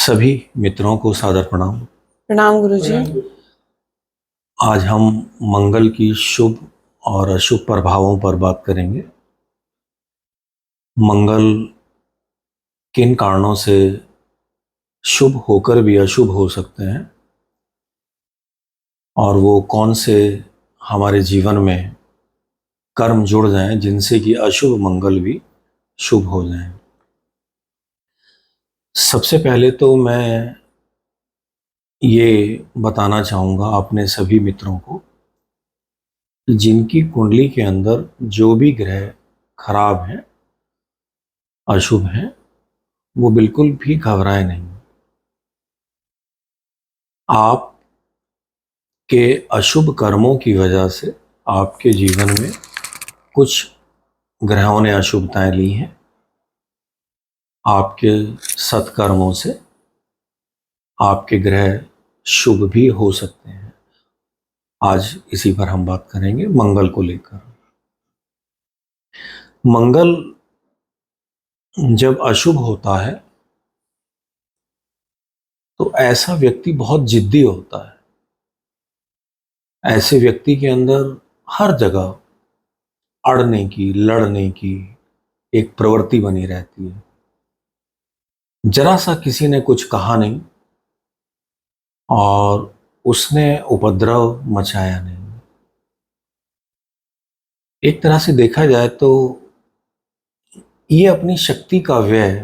सभी मित्रों को सादर प्रणाम। प्रणाम गुरुजी। आज हम मंगल की शुभ और अशुभ प्रभावों पर बात करेंगे। मंगल किन कारणों से शुभ होकर भी अशुभ हो सकते हैं और वो कौन से हमारे जीवन में कर्म जुड़ जाएं जिनसे कि अशुभ मंगल भी शुभ हो जाएं। सबसे पहले तो मैं ये बताना चाहूँगा अपने सभी मित्रों को कि जिनकी कुंडली के अंदर जो भी ग्रह खराब हैं, अशुभ हैं, वो बिल्कुल भी घबराए नहीं। आप के अशुभ कर्मों की वजह से आपके जीवन में कुछ ग्रहों ने अशुभताएं ली हैं। आपके सत्कर्मों से आपके ग्रह शुभ भी हो सकते हैं। आज इसी पर हम बात करेंगे मंगल को लेकर। मंगल जब अशुभ होता है तो ऐसा व्यक्ति बहुत जिद्दी होता है। ऐसे व्यक्ति के अंदर हर जगह अड़ने की, लड़ने की एक प्रवृत्ति बनी रहती है। जरा सा किसी ने कुछ कहा नहीं और उसने उपद्रव मचाया नहीं। एक तरह से देखा जाए तो ये अपनी शक्ति का व्यय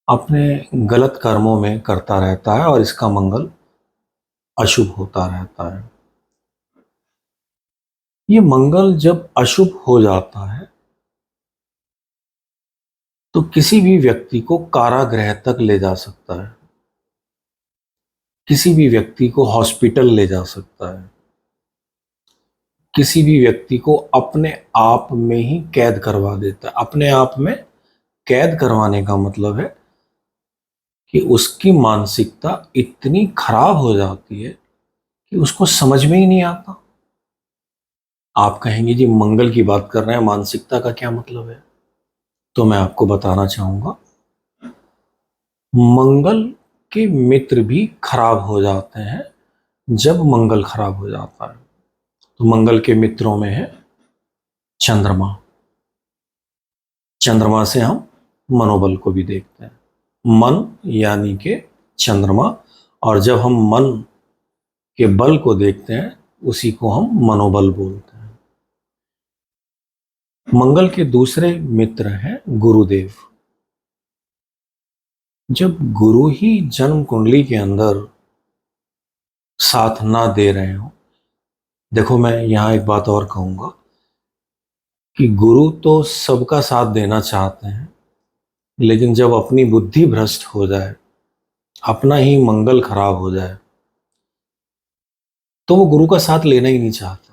अपने गलत कर्मों में करता रहता है और इसका मंगल अशुभ होता रहता है। ये मंगल जब अशुभ हो जाता है तो किसी भी व्यक्ति को कारागृह तक ले जा सकता है, किसी भी व्यक्ति को हॉस्पिटल ले जा सकता है, किसी भी व्यक्ति को अपने आप में ही कैद करवा देता है। अपने आप में कैद करवाने का मतलब है कि उसकी मानसिकता इतनी खराब हो जाती है कि उसको समझ में ही नहीं आता। आप कहेंगे जी मंगल की बात कर रहे हैं, मानसिकता का क्या मतलब है? तो मैं आपको बताना चाहूंगा, मंगल के मित्र भी खराब हो जाते हैं जब मंगल खराब हो जाता है। तो मंगल के मित्रों में है चंद्रमा। चंद्रमा से हम मनोबल को भी देखते हैं। मन यानी के चंद्रमा, और जब हम मन के बल को देखते हैं उसी को हम मनोबल बोलते हैं। मंगल के दूसरे मित्र हैं गुरुदेव। जब गुरु ही जन्म कुंडली के अंदर साथ ना दे रहे हो, देखो मैं यहां एक बात और कहूंगा कि गुरु तो सबका साथ देना चाहते हैं, लेकिन जब अपनी बुद्धि भ्रष्ट हो जाए, अपना ही मंगल खराब हो जाए, तो वो गुरु का साथ लेना ही नहीं चाहता।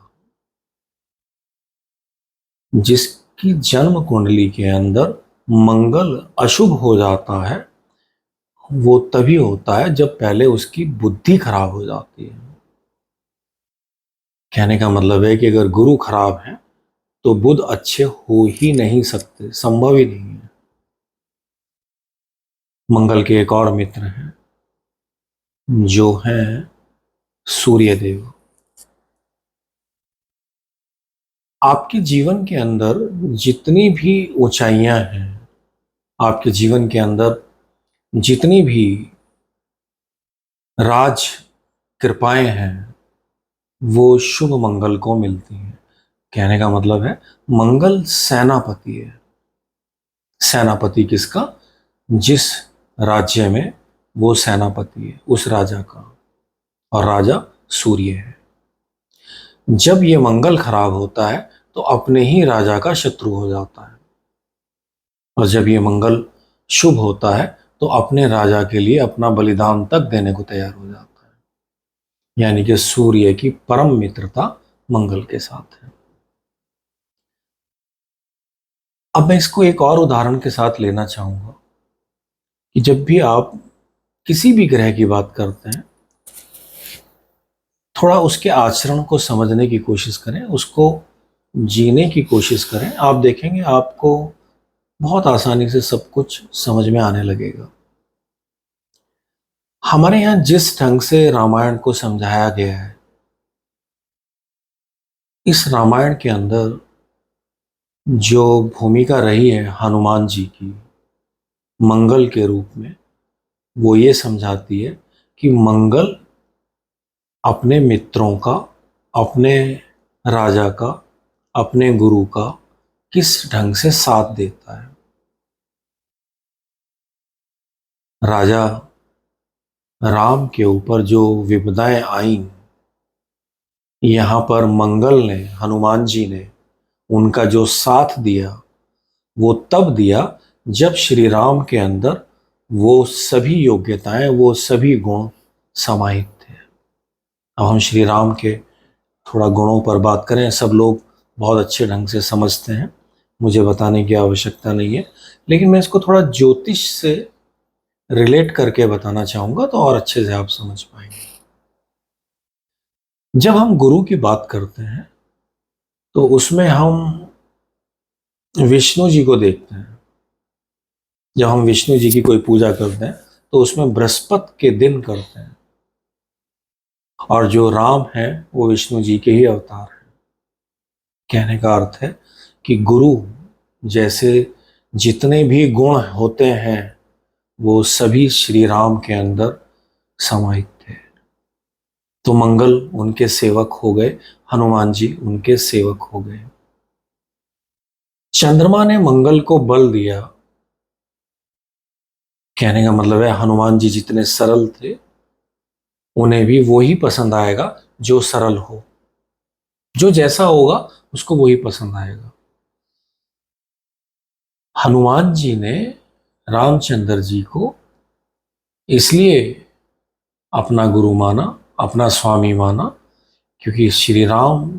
जिसकी जन्म कुंडली के अंदर मंगल अशुभ हो जाता है वो तभी होता है जब पहले उसकी बुद्धि खराब हो जाती है। कहने का मतलब है कि अगर गुरु खराब है तो बुध अच्छे हो ही नहीं सकते, संभव ही नहीं है। मंगल के एक और मित्र हैं जो हैं सूर्य देव। आपके जीवन के अंदर जितनी भी ऊंचाइयां हैं, आपके जीवन के अंदर जितनी भी राज कृपाएं हैं, वो शुभ मंगल को मिलती हैं। कहने का मतलब है मंगल सेनापति है। सेनापति किसका? जिस राज्य में वो सेनापति है उस राजा का, और राजा सूर्य है। जब ये मंगल खराब होता है तो अपने ही राजा का शत्रु हो जाता है, और जब ये मंगल शुभ होता है तो अपने राजा के लिए अपना बलिदान तक देने को तैयार हो जाता है। यानी कि सूर्य की परम मित्रता मंगल के साथ है। अब मैं इसको एक और उदाहरण के साथ लेना चाहूंगा कि जब भी आप किसी भी ग्रह की बात करते हैं, थोड़ा उसके आचरण को समझने की कोशिश करें, उसको जीने की कोशिश करें। आप देखेंगे आपको बहुत आसानी से सब कुछ समझ में आने लगेगा। हमारे यहाँ जिस ढंग से रामायण को समझाया गया है, इस रामायण के अंदर जो भूमिका रही है हनुमान जी की मंगल के रूप में, वो ये समझाती है कि मंगल अपने मित्रों का, अपने राजा का, अपने गुरु का किस ढंग से साथ देता है। राजा राम के ऊपर जो विपदाएं आईं, यहाँ पर मंगल ने, हनुमान जी ने उनका जो साथ दिया, वो तब दिया जब श्री राम के अंदर वो सभी योग्यताएं, वो सभी गुण समाहित थे। अब हम श्री राम के थोड़ा गुणों पर बात करें। सब लोग बहुत अच्छे ढंग से समझते हैं, मुझे बताने की आवश्यकता नहीं है, लेकिन मैं इसको थोड़ा ज्योतिष से रिलेट करके बताना चाहूंगा तो और अच्छे से आप समझ पाएंगे। जब हम गुरु की बात करते हैं तो उसमें हम विष्णु जी को देखते हैं। जब हम विष्णु जी की कोई पूजा करते हैं तो उसमें बृहस्पति के दिन करते हैं, और जो राम है वो विष्णु जी के ही अवतार है। कहने का अर्थ है कि गुरु जैसे जितने भी गुण होते हैं वो सभी श्री राम के अंदर समाहित थे। तो मंगल उनके सेवक हो गए, हनुमान जी उनके सेवक हो गए। चंद्रमा ने मंगल को बल दिया। कहने का मतलब है हनुमान जी जितने सरल थे, उन्हें भी वो ही पसंद आएगा जो सरल हो, जो जैसा होगा उसको वही पसंद आएगा। हनुमान जी ने रामचंद्र जी को इसलिए अपना गुरु माना, अपना स्वामी माना, क्योंकि श्री राम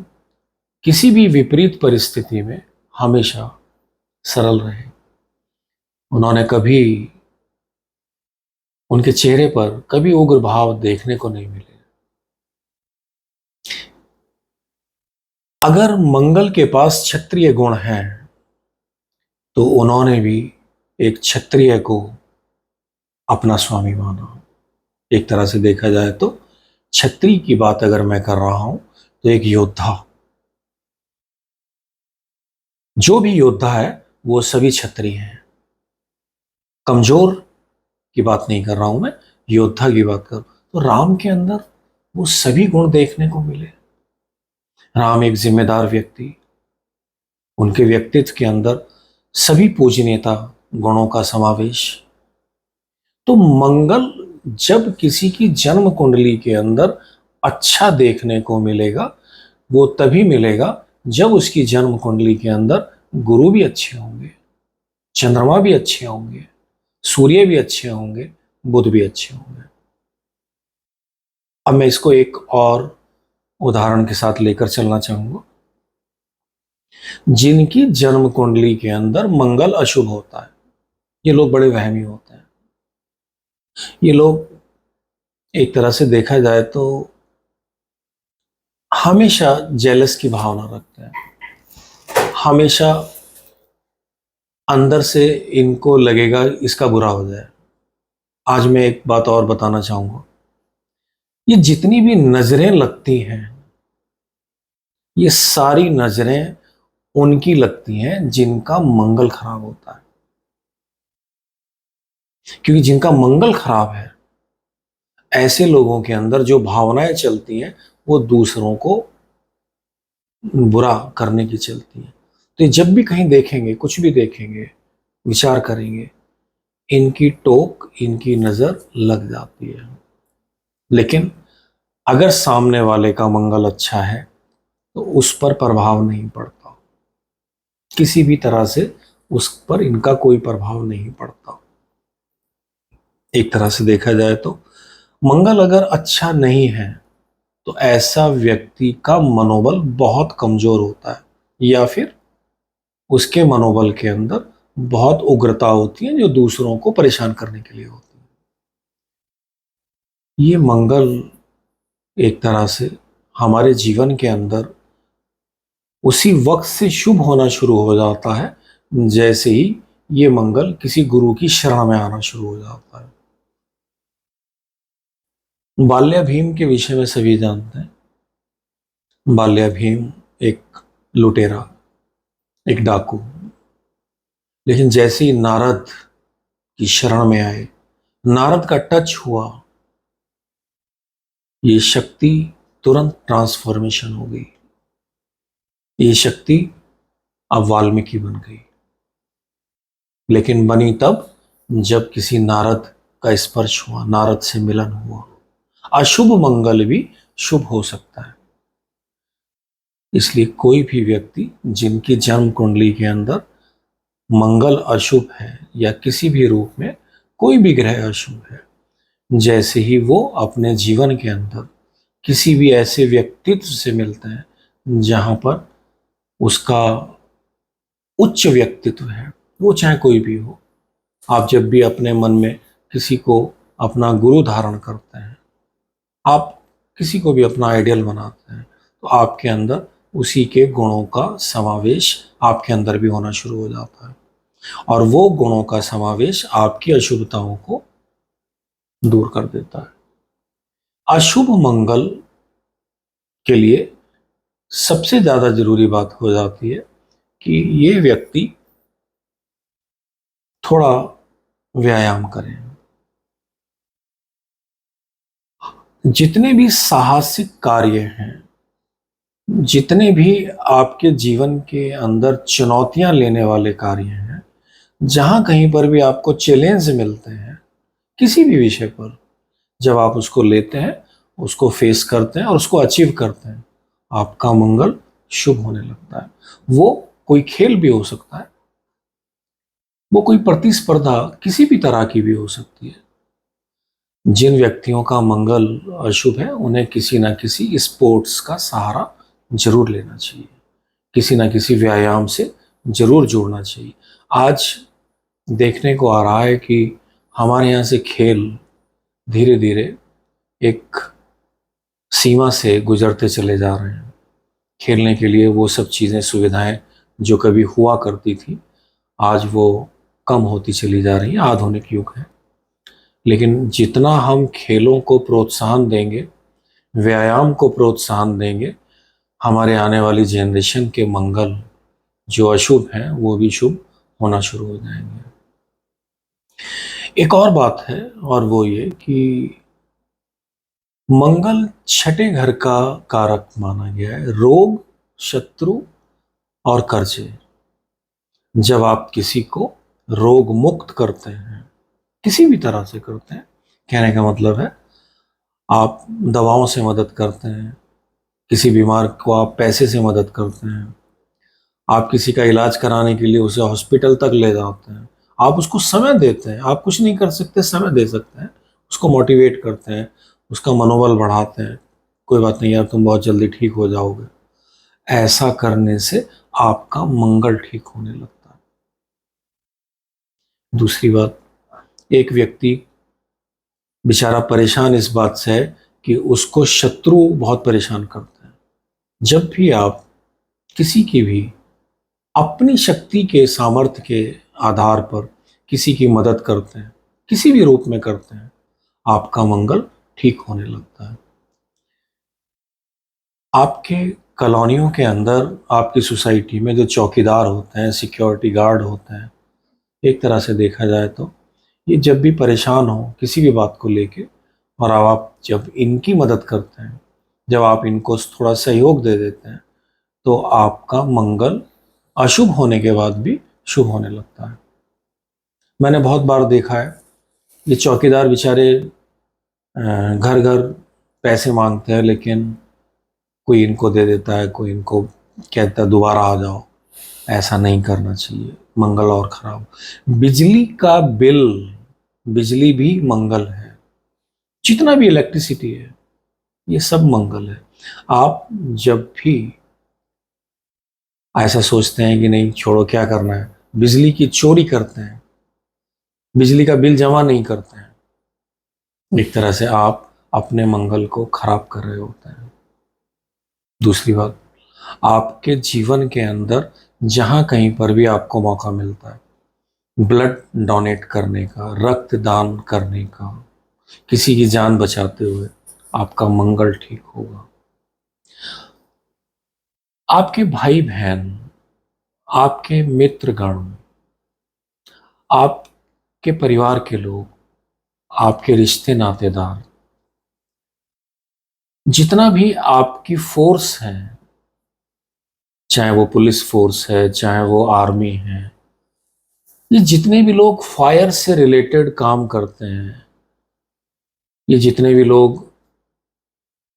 किसी भी विपरीत परिस्थिति में हमेशा सरल रहे। उन्होंने कभी, उनके चेहरे पर कभी उग्र भाव देखने को नहीं मिले। अगर मंगल के पास क्षत्रिय गुण हैं तो उन्होंने भी एक क्षत्रिय को अपना स्वामी माना। एक तरह से देखा जाए तो क्षत्रिय की बात अगर मैं कर रहा हूं तो एक योद्धा, जो भी योद्धा है वो सभी क्षत्रिय हैं। कमजोर की बात नहीं कर रहा हूं मैं, योद्धा की बात कर। तो राम के अंदर वो सभी गुण देखने को मिले। राम एक जिम्मेदार व्यक्ति, उनके व्यक्तित्व के अंदर सभी पूजनीयता गुणों का समावेश। तो मंगल जब किसी की जन्म कुंडली के अंदर अच्छा देखने को मिलेगा, वो तभी मिलेगा जब उसकी जन्म कुंडली के अंदर गुरु भी अच्छे होंगे, चंद्रमा भी अच्छे होंगे, सूर्य भी अच्छे होंगे, बुध भी अच्छे होंगे। अब मैं इसको एक और उदाहरण के साथ लेकर चलना चाहूंगा। जिनकी जन्म कुंडली के अंदर मंगल अशुभ होता है, ये लोग बड़े वहमी होते हैं। ये लोग एक तरह से देखा जाए तो हमेशा जेलस की भावना रखते हैं। हमेशा अंदर से इनको लगेगा इसका बुरा हो जाए। आज मैं एक बात और बताना चाहूंगा। ये जितनी भी नजरें लगती हैं, ये सारी नजरें उनकी लगती हैं जिनका मंगल खराब होता है। क्योंकि जिनका मंगल खराब है, ऐसे लोगों के अंदर जो भावनाएं चलती हैं वो दूसरों को बुरा करने की चलती हैं। तो ये जब भी कहीं देखेंगे, कुछ भी देखेंगे, विचार करेंगे, इनकी टोक, इनकी नजर लग जाती है। लेकिन अगर सामने वाले का मंगल अच्छा है तो उस पर प्रभाव नहीं पड़ता, किसी भी तरह से उस पर इनका कोई प्रभाव नहीं पड़ता। एक तरह से देखा जाए तो मंगल अगर अच्छा नहीं है तो ऐसा व्यक्ति का मनोबल बहुत कमजोर होता है, या फिर उसके मनोबल के अंदर बहुत उग्रता होती है जो दूसरों को परेशान करने के लिए होती है। ये मंगल एक तरह से हमारे जीवन के अंदर उसी वक्त से शुभ होना शुरू हो जाता है जैसे ही ये मंगल किसी गुरु की शरण में आना शुरू हो जाता है। बाल्या भीम के विषय में सभी जानते हैं। बाल्या भीम एक लुटेरा, एक डाकू, लेकिन जैसे ही नारद की शरण में आए, नारद का टच हुआ, ये शक्ति तुरंत ट्रांसफॉर्मेशन हो गई। ये शक्ति अब वाल्मीकि बन गई, लेकिन बनी तब जब किसी नारद का स्पर्श हुआ, नारद से मिलन हुआ। अशुभ मंगल भी शुभ हो सकता है। इसलिए कोई भी व्यक्ति जिनकी जन्म कुंडली के अंदर मंगल अशुभ है या किसी भी रूप में कोई भी ग्रह अशुभ है, जैसे ही वो अपने जीवन के अंदर किसी भी ऐसे व्यक्तित्व से मिलते हैं जहां पर उसका उच्च व्यक्तित्व है, वो चाहे कोई भी हो। आप जब भी अपने मन में किसी को अपना गुरु धारण करते हैं, आप किसी को भी अपना आइडियल बनाते हैं, तो आपके अंदर उसी के गुणों का समावेश आपके अंदर भी होना शुरू हो जाता है, और वो गुणों का समावेश आपकी अशुभताओं को दूर कर देता है। अशुभ मंगल के लिए सबसे ज्यादा जरूरी बात हो जाती है कि ये व्यक्ति थोड़ा व्यायाम करें। जितने भी साहसिक कार्य हैं, जितने भी आपके जीवन के अंदर चुनौतियां लेने वाले कार्य हैं, जहां कहीं पर भी आपको चैलेंज मिलते हैं किसी भी विषय पर, जब आप उसको लेते हैं, उसको फेस करते हैं और उसको अचीव करते हैं, आपका मंगल शुभ होने लगता है। वो कोई खेल भी हो सकता है, वो कोई प्रतिस्पर्धा किसी भी तरह की भी हो सकती है। जिन व्यक्तियों का मंगल अशुभ है, उन्हें किसी ना किसी स्पोर्ट्स का सहारा जरूर लेना चाहिए, किसी ना किसी व्यायाम से जरूर जुड़ना चाहिए। आज देखने को आ रहा है कि हमारे यहाँ से खेल धीरे धीरे एक सीमा से गुजरते चले जा रहे हैं। खेलने के लिए वो सब चीज़ें, सुविधाएं जो कभी हुआ करती थी, आज वो कम होती चली जा रही हैं। आधुनिक युग है, लेकिन जितना हम खेलों को प्रोत्साहन देंगे, व्यायाम को प्रोत्साहन देंगे, हमारे आने वाली जनरेशन के मंगल जो अशुभ हैं वो भी शुभ होना शुरू हो जाएंगे। एक और बात है, और वो ये कि मंगल छठे घर का कारक माना गया है, रोग, शत्रु और कर्जे। जब आप किसी को रोग मुक्त करते हैं, किसी भी तरह से करते हैं, कहने का मतलब है आप दवाओं से मदद करते हैं, किसी बीमार को आप पैसे से मदद करते हैं, आप किसी का इलाज कराने के लिए उसे हॉस्पिटल तक ले जाते हैं, आप उसको समय देते हैं। आप कुछ नहीं कर सकते, समय दे सकते हैं, उसको मोटिवेट करते हैं, उसका मनोबल बढ़ाते हैं, कोई बात नहीं यार, तुम बहुत जल्दी ठीक हो जाओगे। ऐसा करने से आपका मंगल ठीक होने लगता है। दूसरी बात, एक व्यक्ति बेचारा परेशान इस बात से है कि उसको शत्रु बहुत परेशान करते हैं। जब भी आप किसी की भी अपनी शक्ति के सामर्थ्य के आधार पर किसी की मदद करते हैं, किसी भी रूप में करते हैं, आपका मंगल ठीक होने लगता है। आपके कॉलोनियों के अंदर, आपकी सोसाइटी में जो चौकीदार होते हैं, सिक्योरिटी गार्ड होते हैं, एक तरह से देखा जाए तो ये जब भी परेशान हो किसी भी बात को लेके, और अब आप जब इनकी मदद करते हैं, जब आप इनको थोड़ा सहयोग दे देते हैं, तो आपका मंगल अशुभ होने के बाद भी शुभ होने लगता है। मैंने बहुत बार देखा है, ये चौकीदार बेचारे घर घर पैसे मांगते हैं, लेकिन कोई इनको दे देता है, कोई इनको कहता है दोबारा आ जाओ। ऐसा नहीं करना चाहिए, मंगल और खराब। बिजली का बिल, बिजली भी मंगल है, जितना भी इलेक्ट्रिसिटी है ये सब मंगल है। आप जब भी ऐसा सोचते हैं कि नहीं छोड़ो क्या करना है, बिजली की चोरी करते हैं, बिजली का बिल जमा नहीं करते हैं, एक तरह से आप अपने मंगल को खराब कर रहे होते हैं। दूसरी बात, आपके जीवन के अंदर जहां कहीं पर भी आपको मौका मिलता है ब्लड डोनेट करने का, रक्तदान करने का, किसी की जान बचाते हुए, आपका मंगल ठीक होगा। आपके भाई बहन, आपके मित्रगण, आपके परिवार के लोग, आपके रिश्ते नातेदार, जितना भी आपकी फोर्स है, चाहे वो पुलिस फोर्स है, चाहे वो आर्मी है, ये जितने भी लोग फायर से रिलेटेड काम करते हैं, ये जितने भी लोग,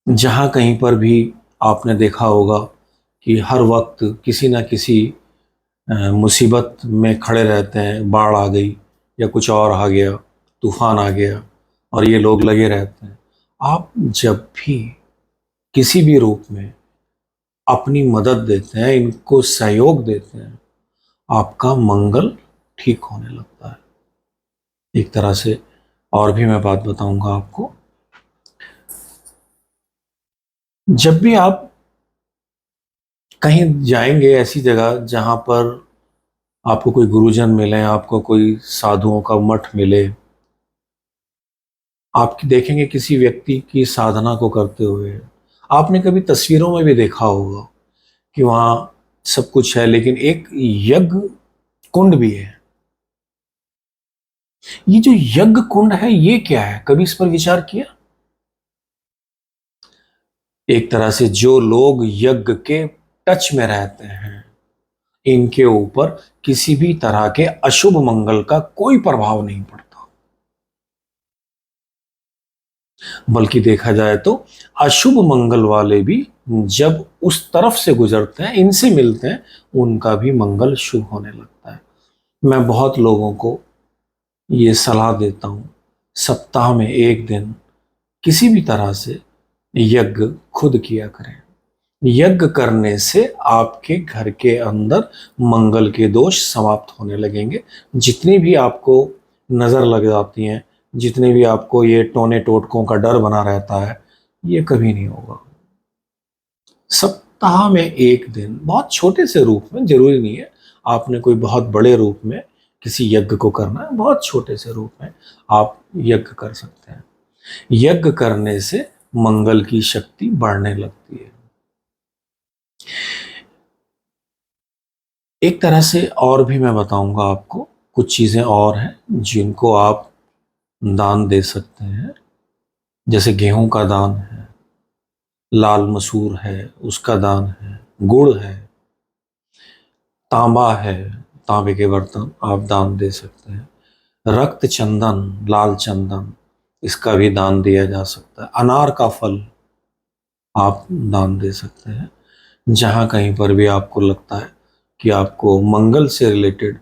जहां कहीं पर भी आपने देखा होगा कि हर वक्त किसी ना किसी मुसीबत में खड़े रहते हैं, बाढ़ आ गई या कुछ और आ गया, तूफान आ गया, और ये लोग लगे रहते हैं। आप जब भी किसी भी रूप में अपनी मदद देते हैं, इनको सहयोग देते हैं, आपका मंगल ठीक होने लगता है। एक तरह से और भी मैं बात बताऊंगा आपको, जब भी आप कहीं जाएंगे ऐसी जगह जहां पर आपको कोई गुरुजन मिले, आपको कोई साधुओं का मठ मिले, आप देखेंगे किसी व्यक्ति की साधना को करते हुए, आपने कभी तस्वीरों में भी देखा होगा कि वहां सब कुछ है, लेकिन एक यज्ञ कुंड भी है। ये जो यज्ञ कुंड है, ये क्या है? कभी इस पर विचार किया? एक तरह से जो लोग यज्ञ के टच में रहते हैं, इनके ऊपर किसी भी तरह के अशुभ मंगल का कोई प्रभाव नहीं पड़ता। बल्कि देखा जाए तो अशुभ मंगल वाले भी जब उस तरफ से गुजरते हैं, इनसे मिलते हैं, उनका भी मंगल शुभ होने लगता है। मैं बहुत लोगों को ये सलाह देता हूं, सप्ताह में एक दिन किसी भी तरह से यज्ञ खुद किया करें। यज्ञ करने से आपके घर के अंदर मंगल के दोष समाप्त होने लगेंगे। जितनी भी आपको नजर लग जाती हैं, जितने भी आपको ये टोने टोटकों का डर बना रहता है, ये कभी नहीं होगा। सप्ताह में एक दिन बहुत छोटे से रूप में, जरूरी नहीं है आपने कोई बहुत बड़े रूप में किसी यज्ञ को करना है, बहुत छोटे से रूप में आप यज्ञ कर सकते हैं। यज्ञ करने से मंगल की शक्ति बढ़ने लगती है। एक तरह से और भी मैं बताऊंगा आपको, कुछ चीजें और हैं जिनको आप दान दे सकते हैं। जैसे गेहूं का दान है, लाल मसूर है उसका दान है, गुड़ है, तांबा है, तांबे के बर्तन आप दान दे सकते हैं। रक्त चंदन, लाल चंदन, इसका भी दान दिया जा सकता है। अनार का फल आप दान दे सकते हैं। जहां कहीं पर भी आपको लगता है कि आपको मंगल से रिलेटेड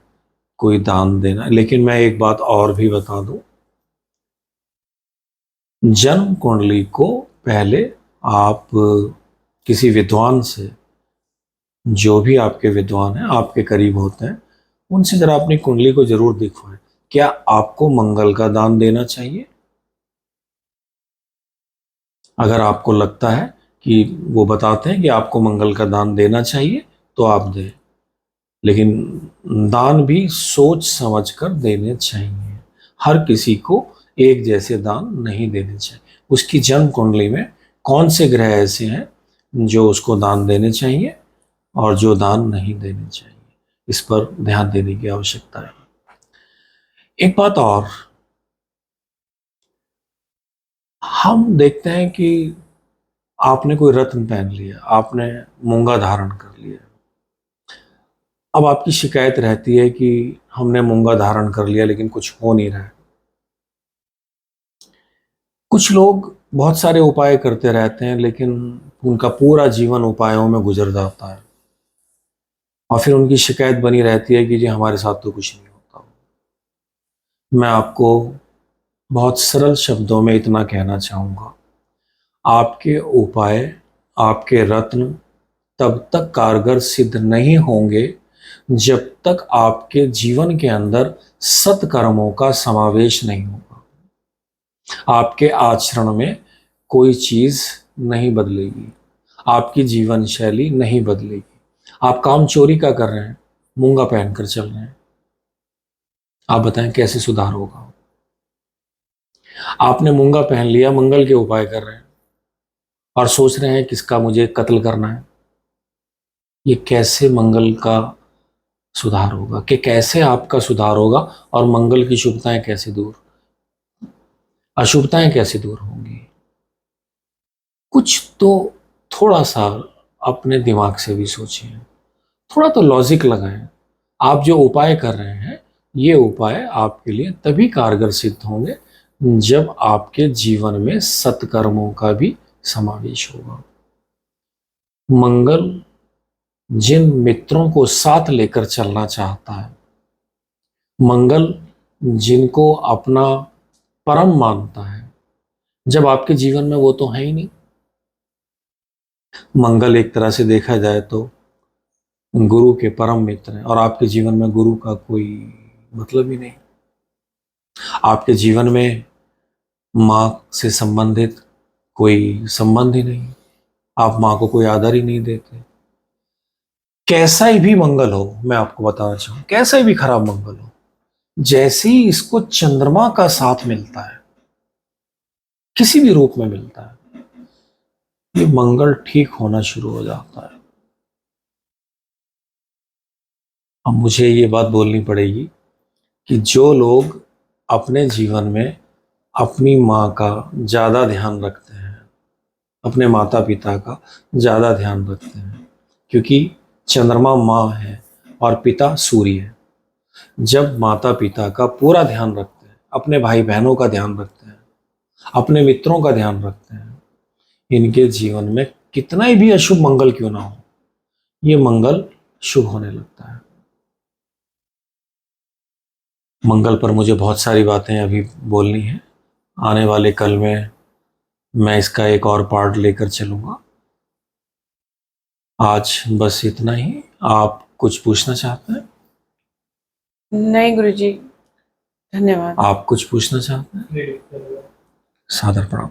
कोई दान देना है। लेकिन मैं एक बात और भी बता दूं, जन्म कुंडली को पहले आप किसी विद्वान से, जो भी आपके विद्वान हैं, आपके करीब होते हैं, उनसे जरा अपनी कुंडली को जरूर दिखवाएं। क्या आपको मंगल का दान देना चाहिए? अगर आपको लगता है कि वो बताते हैं कि आपको मंगल का दान देना चाहिए, तो आप दें। लेकिन दान भी सोच समझ कर देने चाहिए। हर किसी को एक जैसे दान नहीं देने चाहिए। उसकी जन्म कुंडली में कौन से ग्रह ऐसे हैं जो उसको दान देने चाहिए और जो दान नहीं देने चाहिए, इस पर ध्यान देने की आवश्यकता है। एक बात और, हम देखते हैं कि आपने कोई रत्न पहन लिया, आपने मूंगा धारण कर लिया, अब आपकी शिकायत रहती है कि हमने मूंगा धारण कर लिया लेकिन कुछ हो नहीं रहा है। कुछ लोग बहुत सारे उपाय करते रहते हैं, लेकिन उनका पूरा जीवन उपायों में गुजर जाता है, और फिर उनकी शिकायत बनी रहती है कि जी हमारे साथ तो कुछ नहीं होता। मैं आपको बहुत सरल शब्दों में इतना कहना चाहूंगा, आपके उपाय, आपके रत्न तब तक कारगर सिद्ध नहीं होंगे जब तक आपके जीवन के अंदर सत्कर्मों का समावेश नहीं होगा। आपके आचरण में कोई चीज नहीं बदलेगी, आपकी जीवन शैली नहीं बदलेगी। आप काम चोरी का कर रहे हैं, मूंगा पहनकर चल रहे हैं, आप बताएं कैसे सुधार होगा? आपने मूंगा पहन लिया, मंगल के उपाय कर रहे हैं, और सोच रहे हैं किसका मुझे कत्ल करना है। ये कैसे मंगल का सुधार होगा, कि कैसे आपका सुधार होगा और मंगल की शुभताएं कैसे दूर, अशुभताएं कैसे दूर होंगी। कुछ तो थोड़ा सा अपने दिमाग से भी सोचिए, थोड़ा तो लॉजिक लगाएं। आप जो उपाय कर रहे हैं, ये उपाय आपके लिए तभी कारगर सिद्ध होंगे जब आपके जीवन में सत्कर्मों का भी समावेश होगा। मंगल जिन मित्रों को साथ लेकर चलना चाहता है, मंगल जिनको अपना परम मानता है, जब आपके जीवन में वो तो है ही नहीं। मंगल एक तरह से देखा जाए तो गुरु के परम मित्र हैं और आपके जीवन में गुरु का कोई मतलब ही नहीं। आपके जीवन में माँ से संबंधित कोई संबंध ही नहीं, आप माँ को कोई आदर ही नहीं देते। कैसा ही भी मंगल हो, मैं आपको बताना चाहूं, कैसा ही भी खराब मंगल हो, जैसे ही इसको चंद्रमा का साथ मिलता है, किसी भी रूप में मिलता है, ये मंगल ठीक होना शुरू हो जाता है। अब मुझे ये बात बोलनी पड़ेगी कि जो लोग अपने जीवन में अपनी माँ का ज़्यादा ध्यान रखते हैं, अपने माता पिता का ज़्यादा ध्यान रखते हैं, क्योंकि चंद्रमा माँ है और पिता सूर्य है। जब माता पिता का पूरा ध्यान रखते हैं, अपने भाई बहनों का ध्यान रखते हैं, अपने मित्रों का ध्यान रखते हैं, इनके जीवन में कितना ही भी अशुभ मंगल क्यों ना हो, ये मंगल शुभ होने लगता है। मंगल पर मुझे बहुत सारी बातें अभी बोलनी है। आने वाले कल में मैं इसका एक और पार्ट लेकर चलूंगा। आज बस इतना ही। आप कुछ पूछना चाहते हैं? नहीं गुरुजी, धन्यवाद। आप कुछ पूछना चाहते हैं? सादर प्रणाम।